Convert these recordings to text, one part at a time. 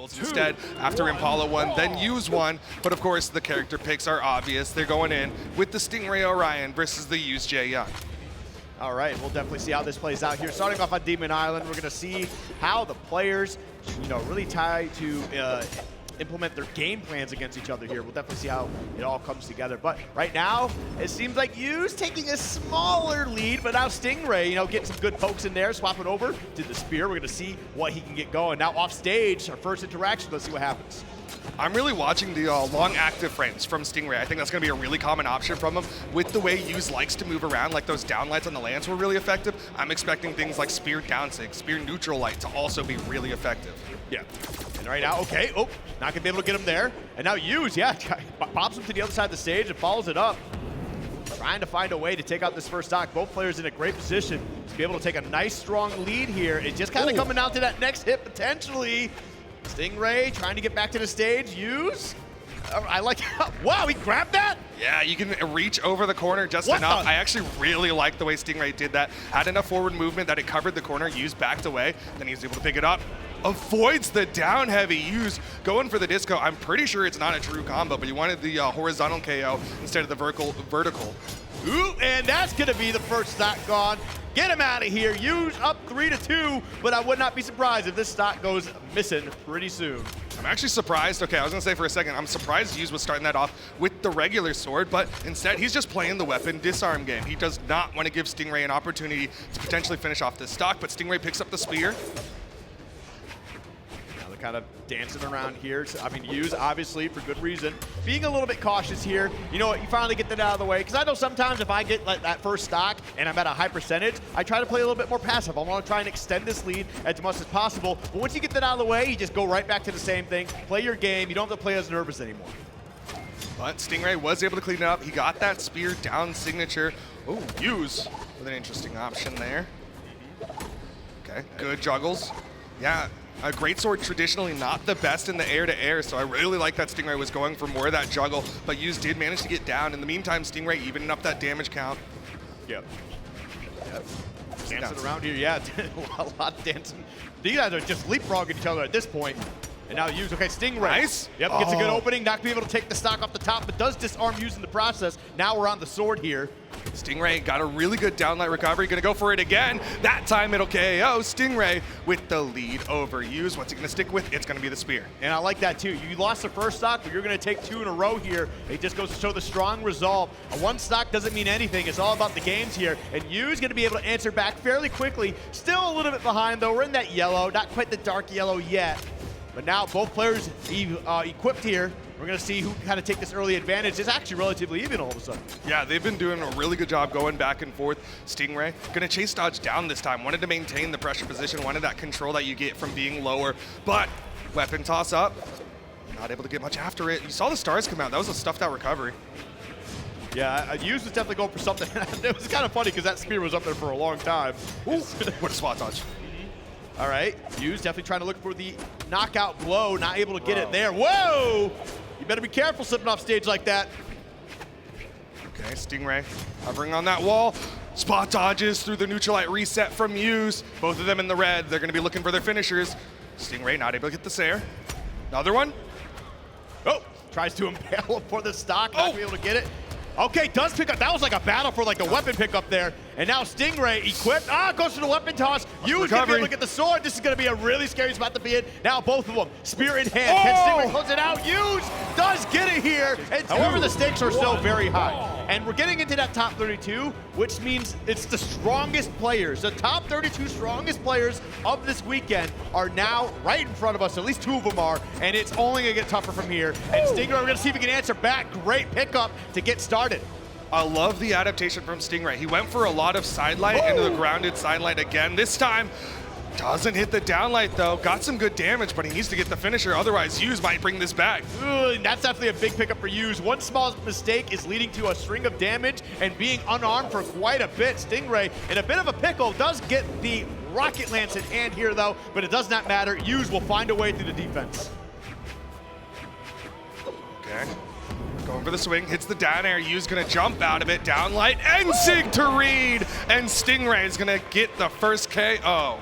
Instead, after Impala won, then use one. But of course, the character picks are obvious. They're going in with the Stingray Orion versus the Use Jay Young. All right, we'll definitely see how this plays out here. Starting off on Demon Island, we're going to see how the players, really try to implement their game plans against each other here. We'll definitely see how it all comes together. But right now, it seems like Yu's taking a smaller lead, but now Stingray, getting some good pokes in there, swapping over to the spear. We're gonna see what he can get going. Now off stage, our first interaction, let's see what happens. I'm really watching the long active frames from Stingray. I think that's going to be a really common option from him. With the way Use likes to move around, like those downlights on the lands were really effective. I'm expecting things like Spear Downsig, Spear Neutral Light to also be really effective. Yeah. And right now, okay, not going to be able to get him there. And now Use, pops him to the other side of the stage and follows it up. Trying to find a way to take out this first stock. Both players in a great position to be able to take a nice, strong lead here. It's just kind of coming down to that next hit, potentially. Stingray trying to get back to the stage. Use. I like how, wow, he grabbed that? Yeah, you can reach over the corner just enough. I actually really like the way Stingray did that. Had enough forward movement that it covered the corner. Use backed away. Then he was able to pick it up. Avoids the down heavy. Use going for the disco. I'm pretty sure it's not a true combo, but he wanted the horizontal KO instead of the vertical. Ooh, and that's going to be the first stock gone. Get him out of here. Use up 3-2, but I would not be surprised if this stock goes missing pretty soon. I'm actually surprised. Okay, I was going to say for a second, I'm surprised Use was starting that off with the regular sword, but instead he's just playing the weapon disarm game. He does not want to give Stingray an opportunity to potentially finish off this stock, but Stingray picks up the spear. Kind of dancing around here. I mean, Use, obviously, for good reason, being a little bit cautious here. You know what, you finally get that out of the way, because I know sometimes if I get like that first stock and I'm at a high percentage, I try to play a little bit more passive. I want to try and extend this lead as much as possible, but once you get that out of the way, you just go right back to the same thing, play your game, you don't have to play as nervous anymore. But Stingray was able to clean it up. He got that spear down signature. Oh, Use with an interesting option there. Okay, good juggles. Yeah. A great sword traditionally not the best in the air-to-air, so I really like that Stingray was going for more of that juggle, but Use did manage to get down. In the meantime, Stingray evening up that damage count. Yep. Dancing around here, yeah, a lot of dancing. These guys are just leapfrogging each other at this point. And now Use, okay, Stingray. Nice. Yep, gets a good opening, not gonna be able to take the stock off the top, but does disarm Use in the process. Now we're on the sword here. Stingray got a really good downlight recovery, gonna go for it again. That time it'll KO Stingray with the lead over Use. What's he gonna stick with? It's gonna be the spear. And I like that too. You lost the first stock, but you're gonna take 2 in a row here. It just goes to show the strong resolve. A 1 stock doesn't mean anything. It's all about the games here. And Use gonna be able to answer back fairly quickly. Still a little bit behind though. We're in that yellow, not quite the dark yellow yet. But now both players equipped here. We're going to see who kind of take this early advantage. It's actually relatively even all of a sudden. Yeah, they've been doing a really good job going back and forth. Stingray going to chase dodge down this time. Wanted to maintain the pressure position. Wanted that control that you get from being lower. But weapon toss up. Not able to get much after it. You saw the stars come out. That was a stuffed out recovery. Yeah, Use was definitely going for something. It was kind of funny because that spear was up there for a long time. Ooh, what a spot dodge. All right, Use definitely trying to look for the knockout blow, not able to get it there. Whoa! You better be careful slipping off stage like that. Okay, Stingray hovering on that wall. Spot dodges through the neutral light reset from Use. Both of them in the red. They're going to be looking for their finishers. Stingray not able to get the Sair. Another one. Oh, tries to impale him for the stock, not be able to get it. Okay, does pick up. That was like a battle for like a weapon pickup there. And now Stingray equipped. Goes to the weapon toss. Use gonna be able to get the sword. This is gonna be a really scary spot to be in. Now both of them, spear in hand. Can Stingray close it out? Use does get it here. And however, the stakes are still very high. And we're getting into that top 32, which means it's the strongest players. The top 32 strongest players of this weekend are now right in front of us. At least 2 of them are. And it's only gonna get tougher from here. And Stingray, we're gonna see if he can answer back. Great pickup to get started. I love the adaptation from Stingray. He went for a lot of sidelight into the grounded sidelight again. This time, doesn't hit the downlight though. Got some good damage, but he needs to get the finisher. Otherwise, Use might bring this back. That's definitely a big pickup for Use. One small mistake is leading to a string of damage and being unarmed for quite a bit. Stingray, in a bit of a pickle, does get the rocket lance in hand here though, but it does not matter. Use will find a way through the defense. Okay. Going for the swing, hits the down air. Use gonna jump out of it. Downlight, Ensig to read, and Stingray is gonna get the first KO.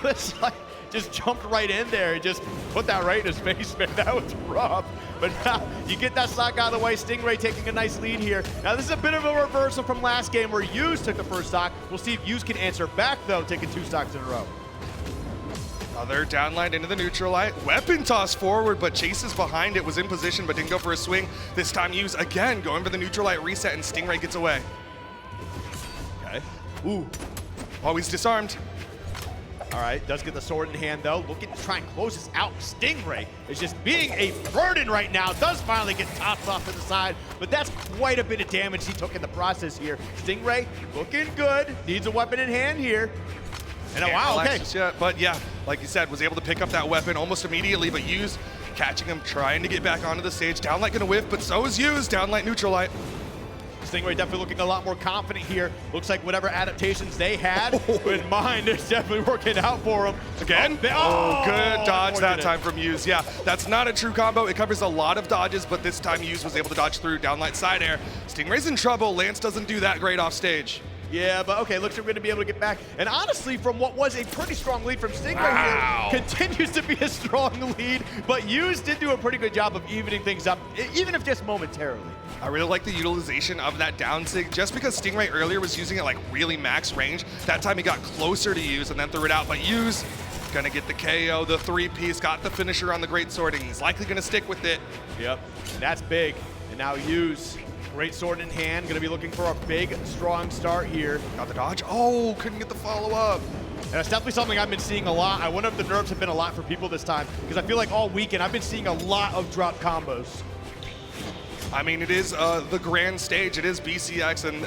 It's like just jumped right in there and just put that right in his face, man. That was rough. But now you get that stock out of the way. Stingray taking a nice lead here. Now this is a bit of a reversal from last game where Hughes took the first stock. We'll see if Hughes can answer back though, taking 2 stocks in a row. Another downlight into the neutral light. Weapon toss forward, but chases behind it, was in position, but didn't go for a swing. This time Hughes again going for the neutral light reset, and Stingray gets away. Okay. Ooh. Oh, he's disarmed. All right, does get the sword in hand though. Looking to try and close this out. Stingray is just being a burden right now. Does finally get tossed off to the side, but that's quite a bit of damage he took in the process here. Stingray looking good. Needs a weapon in hand here. And wow, okay. But yeah, like you said, was able to pick up that weapon almost immediately, but Hughes catching him, trying to get back onto the stage. Downlight gonna whiff, but so is Hughes. Downlight, neutral light. Stingray definitely looking a lot more confident here. Looks like whatever adaptations they had in mind is definitely working out for him. Again? Good dodge that time from Hughes. Yeah, that's not a true combo. It covers a lot of dodges, but this time Hughes was able to dodge through. Downlight side air. Stingray's in trouble. Lance doesn't do that great off stage. Yeah, but okay, looks like we're going to be able to get back. And honestly, from what was a pretty strong lead from Stingray here, continues to be a strong lead, but Hughes did do a pretty good job of evening things up, even if just momentarily. I really like the utilization of that down sig, just because Stingray earlier was using it like really max range. That time he got closer to Hughes and then threw it out, but Hughes gonna get the KO, the 3-piece, got the finisher on the great sword, and he's likely gonna stick with it. Yep, that's big. And now Hughes, great sword in hand, gonna be looking for a big, strong start here. Got the dodge. Oh, couldn't get the follow-up. And it's definitely something I've been seeing a lot. I wonder if the nerfs have been a lot for people this time, because I feel like all weekend I've been seeing a lot of drop combos. I mean, it is the grand stage. It is BCX, and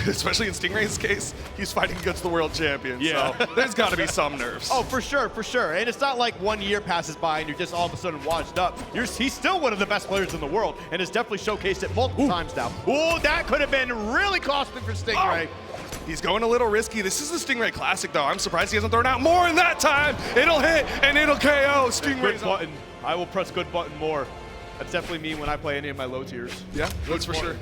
especially in Stingray's case, he's fighting against the world champion. Yeah. So there's got to be some nerfs. Oh, for sure, for sure. And it's not like 1 year passes by and you're just all of a sudden washed up. He's still one of the best players in the world and has definitely showcased it multiple times now. Ooh, that could have been really costly for Stingray. Oh. He's going a little risky. This is the Stingray Classic, though. I'm surprised he hasn't thrown out more in that time. It'll hit, and it'll KO. Stingray's good button. I will press good button more. That's definitely me when I play any of my low tiers. Yeah, that's for sure.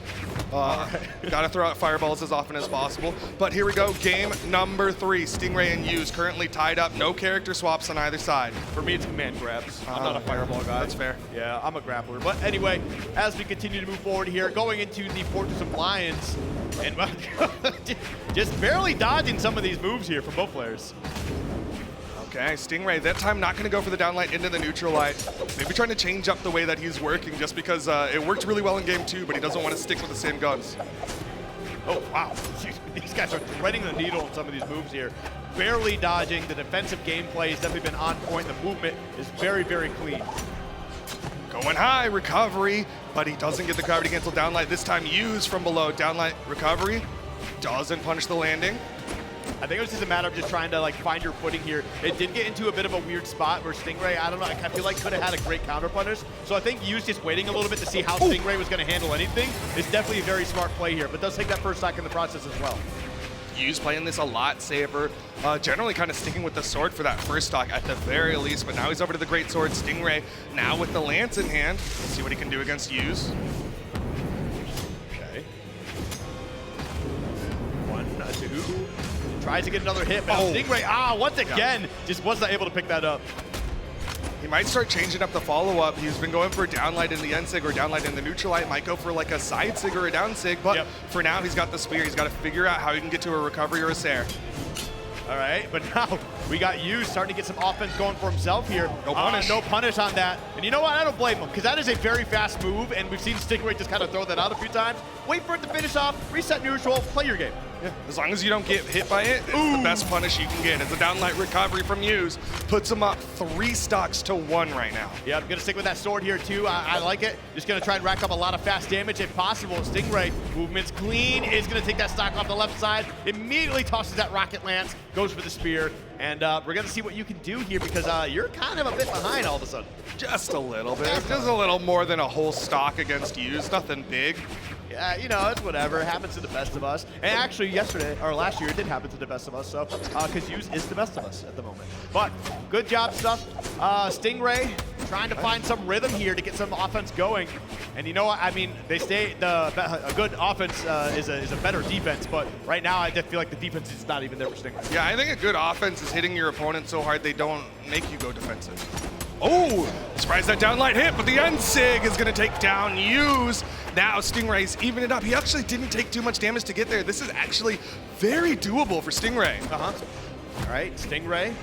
Gotta throw out fireballs as often as possible. But here we go, game number 3. Stingray and Hughes currently tied up. No character swaps on either side. For me, it's command grabs. I'm not a fireball guy. That's fair. Yeah, I'm a grappler. But anyway, as we continue to move forward here, going into the Fortress of Lions, and just barely dodging some of these moves here from both players. Okay, Stingray, that time not going to go for the downlight into the neutral light. Maybe trying to change up the way that he's working just because it worked really well in game 2, but he doesn't want to stick with the same guns. Oh, wow. These guys are threading the needle on some of these moves here. Barely dodging. The defensive gameplay has definitely been on point. The movement is very, very clean. Going high, recovery, but he doesn't get the gravity cancel downlight. This time Hughes from below, downlight recovery. Doesn't punish the landing. I think it was just a matter of just trying to like find your footing here. It did get into a bit of a weird spot where Stingray, I don't know, I feel like could have had a great counter punish. So I think Hughes just waiting a little bit to see how Stingray was going to handle anything is definitely a very smart play here, but does take that first stock in the process as well. Hughes playing this a lot safer, generally kind of sticking with the sword for that first stock at the very least, but now he's over to the great sword. Stingray now with the lance in hand. Let's see what he can do against Hughes. Okay. 1, 2. Tries to get another hit, but Stingray, once again, just was not able to pick that up. He might start changing up the follow-up. He's been going for a downlight in the end sig or downlight in the neutral light. Might go for like a side sig or a down sig, but for now he's got the spear. He's got to figure out how he can get to a recovery or a Sair. All right, but now we got Hughes starting to get some offense going for himself here. No punish. No punish on that. And you know what? I don't blame him, because that is a very fast move, and we've seen Stingray just kind of throw that out a few times. Wait for it to finish off, reset neutral, play your game. Yeah. As long as you don't get hit by it, it's the best punish you can get. It's a downlight recovery from Hughes. Puts him up 3 stocks to 1 right now. Yeah, I'm gonna stick with that sword here too. I like it. Just gonna try and rack up a lot of fast damage if possible. Stingray, movement's clean, is gonna take that stock off the left side, immediately tosses that rocket lance, goes for the spear, and we're gonna see what you can do here because you're kind of a bit behind all of a sudden. Just a little bit. Just a little more than a whole stock against Hughes. Nothing big. Yeah, you know, it's whatever. It happens to the best of us. And actually, last year, it did happen to the best of us. So, because Hughes is the best of us at the moment. But good job, stuff. Stingray trying to find some rhythm here to get some offense going. And you know what? I mean, they say a good offense is a better defense, but right now I just feel like the defense is not even there for Stingray. Yeah, I think a good offense is hitting your opponent so hard they don't make you go defensive. Oh, surprise that downlight hit, but the end sig is gonna take down Use. Now Stingray's even it up. He actually didn't take too much damage to get there. This is actually very doable for Stingray. All right, Stingray.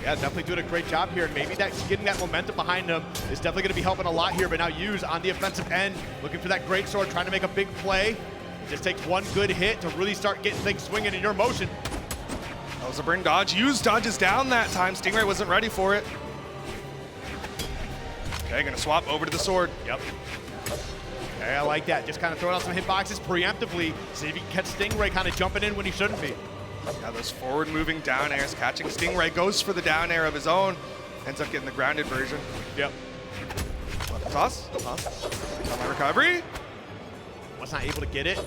Yeah, definitely doing a great job here. And maybe that's getting that momentum behind him is definitely going to be helping a lot here. But now Use on the offensive end, looking for that great sword, trying to make a big play. It just takes one good hit to really start getting things swinging in your motion. That was a burn dodge. Use dodges down that time. Stingray wasn't ready for it. Okay, gonna swap over to the sword. Yep. Okay, I like that. Just kind of throwing out some hitboxes preemptively. See if you can catch Stingray kind of jumping in when he shouldn't be. Now those forward-moving down airs, catching Stingray, goes for the down air of his own, ends up getting the grounded version. Yep. Toss. On my recovery. Was not able to get it.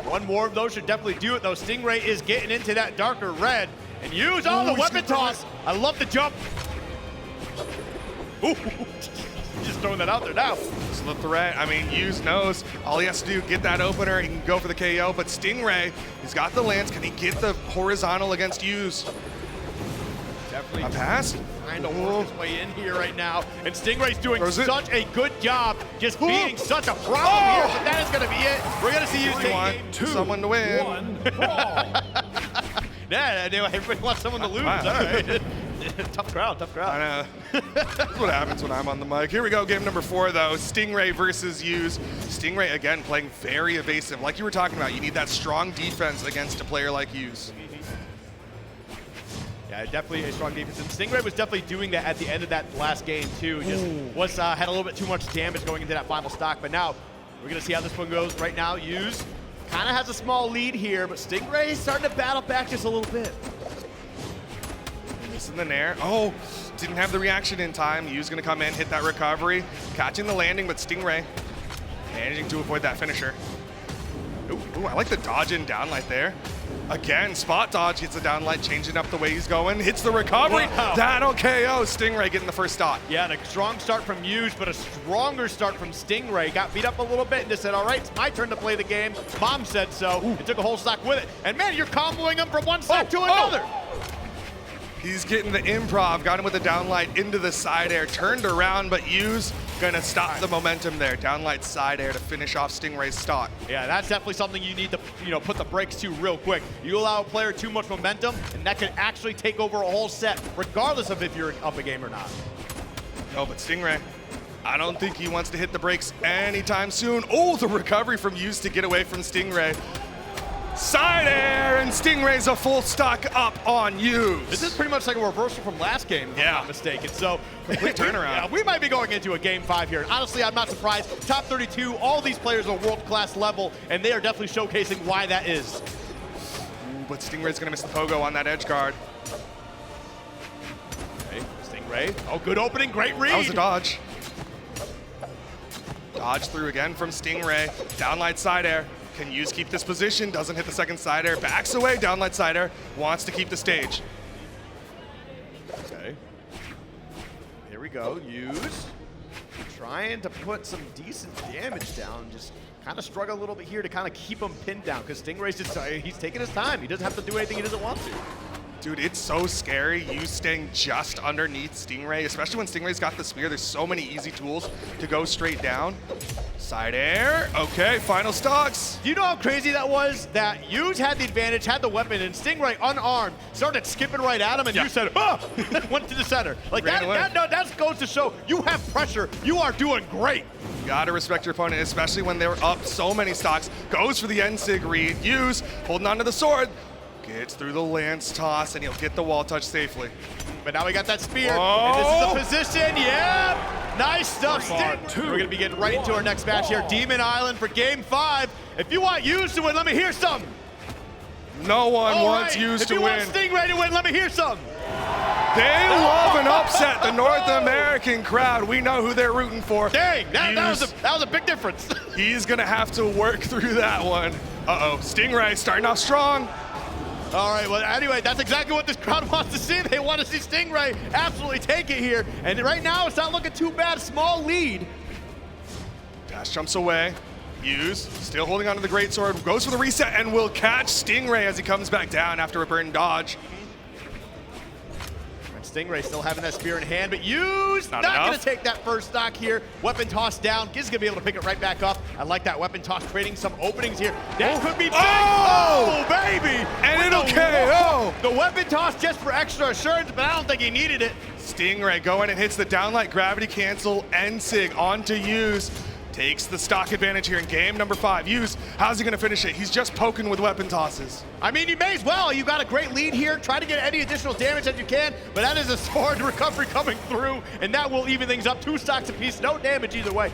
One more of those should definitely do it, though. Stingray is getting into that darker red. And Use the weapon toss. I love the jump. Ooh. Just throwing that out there now. Slip the red. I mean, Use knows all he has to do, get that opener, he can go for the KO, but Stingray, he's got the lance. Can he get the horizontal against Use? Definitely. A pass? Trying to work his way in here right now. And Stingray's doing such a good job just being such a problem here, but that is going to be it. We're going to see Use take someone to win. Yeah, everybody wants someone to lose. Wow. All right. Tough crowd. I know. That's what happens when I'm on the mic. Here we go, game number 4 though. Stingray versus Use. Stingray again playing very evasive. Like you were talking about, you need that strong defense against a player like Use. Yeah, definitely a strong defense. And Stingray was definitely doing that at the end of that last game too. Just had a little bit too much damage going into that final stock. But now we're gonna see how this one goes. Right now, Use kind of has a small lead here, but Stingray is starting to battle back just a little bit. Missing the nair. Oh, didn't have the reaction in time. Use gonna come in, hit that recovery, catching the landing, but Stingray managing to avoid that finisher. Ooh, I like the dodge in downlight there. Again, spot dodge, hits the downlight, changing up the way he's going, hits the recovery. Wow. That'll KO. Stingray getting the first stock. Yeah, and a strong start from Use, but a stronger start from Stingray. Got beat up a little bit and just said, all right, it's my turn to play the game. Mom said so. And took a whole stock with it. And man, you're comboing him from one stock to another. He's getting the improv, got him with the downlight into the side air, turned around, but Use gonna stop the momentum there. Downlight side air to finish off Stingray's stock. Yeah, that's definitely something you need to put the brakes to real quick. You allow a player too much momentum, and that can actually take over a whole set, regardless of if you're up a game or not. No, but Stingray, I don't think he wants to hit the brakes anytime soon. Oh, the recovery from Use to get away from Stingray. Side air, and Stingray's a full stock up on Use. This is pretty much like a reversal from last game, if I'm not mistaken. So, complete turnaround. Yeah, we might be going into a game 5 here. Honestly, I'm not surprised. Top 32, all these players are world-class level, and they are definitely showcasing why that is. Ooh, but Stingray's gonna miss the pogo on that edge guard. Okay, Stingray. Oh, good opening, great read. That was a dodge. Dodge through again from Stingray. Downlight side air. Can Use keep this position? Doesn't hit the second side air. Backs away, downlight side air. Wants to keep the stage. Okay. Here we go. Use trying to put some decent damage down. Just kind of struggle a little bit here to kind of keep him pinned down because Stingray's just he's taking his time. He doesn't have to do anything he doesn't want to. Dude, it's so scary, Use staying just underneath Stingray, especially when Stingray's got the spear. There's so many easy tools to go straight down. Side air, okay, final stocks. Do you know how crazy that was? That Use had the advantage, had the weapon, and Stingray, unarmed, started skipping right at him, and Use said, oh, went to the center. Like that goes to show you have pressure. You are doing great. You gotta respect your opponent, especially when they're up so many stocks. Goes for the end sig read. Use holding onto the sword. Gets through the lance toss, and he'll get the wall touch safely. But now we got that spear, and this is the position. Yeah, nice stuff, Sting. We're gonna be getting right into our next match here. Demon Island for game 5. If you want Use to win, let me hear some. No one wants Use to win. If you want Stingray to win, let me hear some. They love an upset. The North American crowd, we know who they're rooting for. Dang, that was a big difference. He's gonna have to work through that one. Uh-oh, Stingray starting off strong. All right, well, anyway, that's exactly what this crowd wants to see. They want to see Stingray absolutely take it here. And right now, it's not looking too bad. Small lead. Dash jumps away. Use, still holding onto the greatsword, goes for the reset and will catch Stingray as he comes back down after a burn dodge. And Stingray still having that spear in hand, but Use not enough. going to take that first stock here. Weapon toss down. Giz going to be able to pick it right back up. I like that weapon toss, creating some openings here. That could be big. Oh, baby! And it'll KO! The weapon toss just for extra assurance, but I don't think he needed it. Stingray going and hits the downlight gravity cancel and Sig onto Use. Takes the stock advantage here in game number 5. Use, how's he gonna finish it? He's just poking with weapon tosses. I mean, you may as well. You got a great lead here. Try to get any additional damage that you can, but that is a sword recovery coming through, and that will even things up. 2 stocks apiece, no damage either way.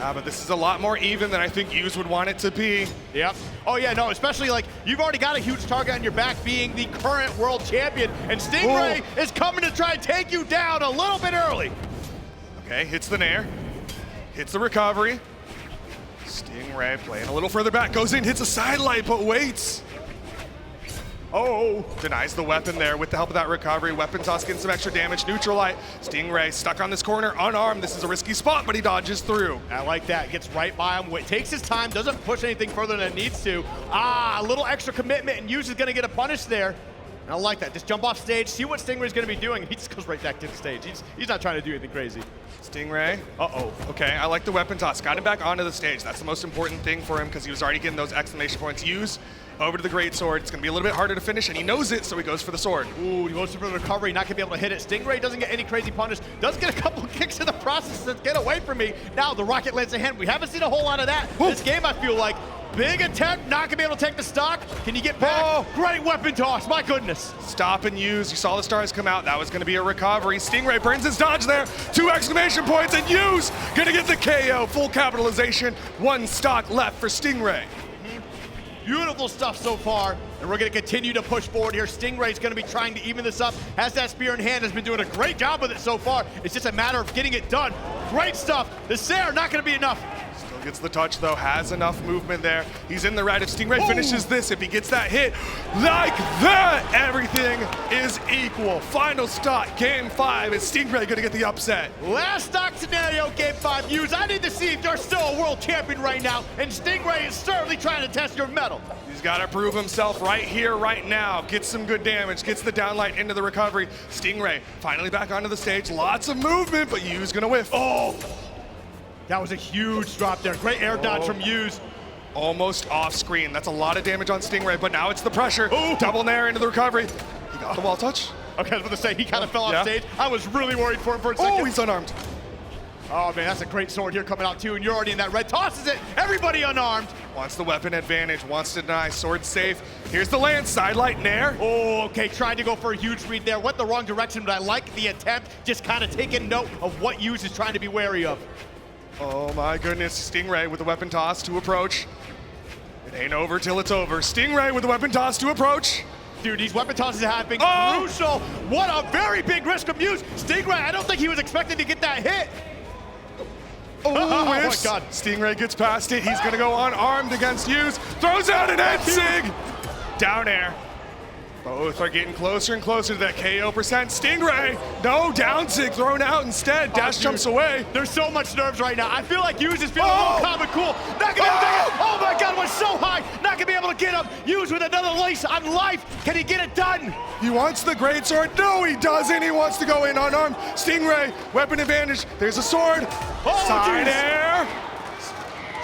Yeah, but this is a lot more even than I think Use would want it to be. Yep. Oh yeah, no, especially like you've already got a huge target on your back being the current world champion, and Stingray is coming to try and take you down a little bit early. Okay, hits the nair, hits the recovery. Stingray playing a little further back, goes in, hits a sidelight, but waits. Oh, denies the weapon there with the help of that recovery. Weapon toss getting some extra damage, neutral light. Stingray stuck on this corner, unarmed. This is a risky spot, but he dodges through. I like that, gets right by him, takes his time, doesn't push anything further than it needs to. A little extra commitment, and Use is gonna get a punish there. I like that, just jump off stage, see what Stingray's gonna be doing. He just goes right back to the stage. He's not trying to do anything crazy. Stingray, okay, I like the weapon toss. Got him back onto the stage. That's the most important thing for him because he was already getting those exclamation points. Use over to the greatsword. It's gonna be a little bit harder to finish, and he knows it, so he goes for the sword. Ooh, he goes for the recovery, not gonna be able to hit it. Stingray doesn't get any crazy punish, does get a couple of kicks in the process to get away from me. Now the rocket lands in hand. We haven't seen a whole lot of that this game, I feel like. Big attempt, not gonna be able to take the stock. Can you get back? Great weapon toss, my goodness. Stop and Use. You saw the stars come out. That was gonna be a recovery. Stingray burns his dodge there. 2 exclamation points, and Use gonna get the KO. Full capitalization. 1 stock left for Stingray. Beautiful stuff so far, and we're gonna continue to push forward here. Stingray's gonna be trying to even this up. Has that spear in hand, has been doing a great job with it so far. It's just a matter of getting it done. Great stuff. The Sair not gonna be enough. Still gets the touch though, has enough movement there. He's in the right. If Stingray finishes this, if he gets that hit like that, everything is equal. Final stock, game 5. Is Stingray gonna get the upset? Last stock scenario, game 5. Use, I need to see if you're still a world champion right now, and Stingray is certainly trying to test your mettle. He's got to prove himself right here, right now. Gets some good damage, gets the downlight into the recovery. Stingray finally back onto the stage. Lots of movement, but Use gonna whiff. Oh! That was a huge drop there. Great air dodge from Use. Almost off screen. That's a lot of damage on Stingray, but now it's the pressure. Double nair into the recovery. He got the wall touch. Okay, I was about to say, he kind of fell off stage. I was really worried for him for a second. Oh, he's unarmed. Oh man, that's a great sword here coming out too, and you're already in that red. Tosses it, everybody unarmed. Wants the weapon advantage, wants to deny, sword safe. Here's the land, sidelight nair. Oh, okay, trying to go for a huge read there. Went the wrong direction, but I like the attempt. Just kind of taking note of what Use is trying to be wary of. Oh my goodness, Stingray with the weapon toss to approach. It ain't over till it's over. Stingray with the weapon toss to approach. Dude, these weapon tosses have been crucial. What a very big risk of Use. Stingray, I don't think he was expecting to get that hit. Oh my God. Stingray gets past it. He's gonna go unarmed against Use. Throws out an end sig. Down air. Both are getting closer and closer to that KO percent. Stingray, no, down sig thrown out instead. Dash jumps away. There's so much nerves right now. I feel like Use is feeling a little calm and cool. Not gonna be able to take it. Oh my God, it was so high. Not gonna be able to get him. Use with another lace on life. Can he get it done? He wants the greatsword. No, he doesn't. He wants to go in unarmed. Stingray, weapon advantage. There's a sword. Side air.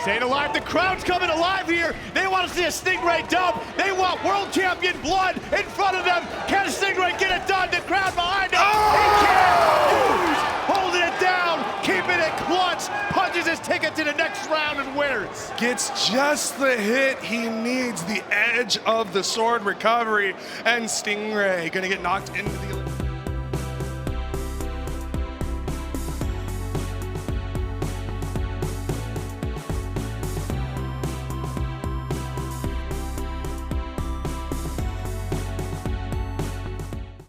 Staying alive, the crowd's coming alive here. They want to see a Stingray dub. They want world champion blood in front of them. Can Stingray get it done? The crowd behind him. He can't. Use holding it down, keeping it clutch, punches his ticket to the next round and wins. Gets just the hit he needs, the edge of the sword recovery, and Stingray gonna get knocked into the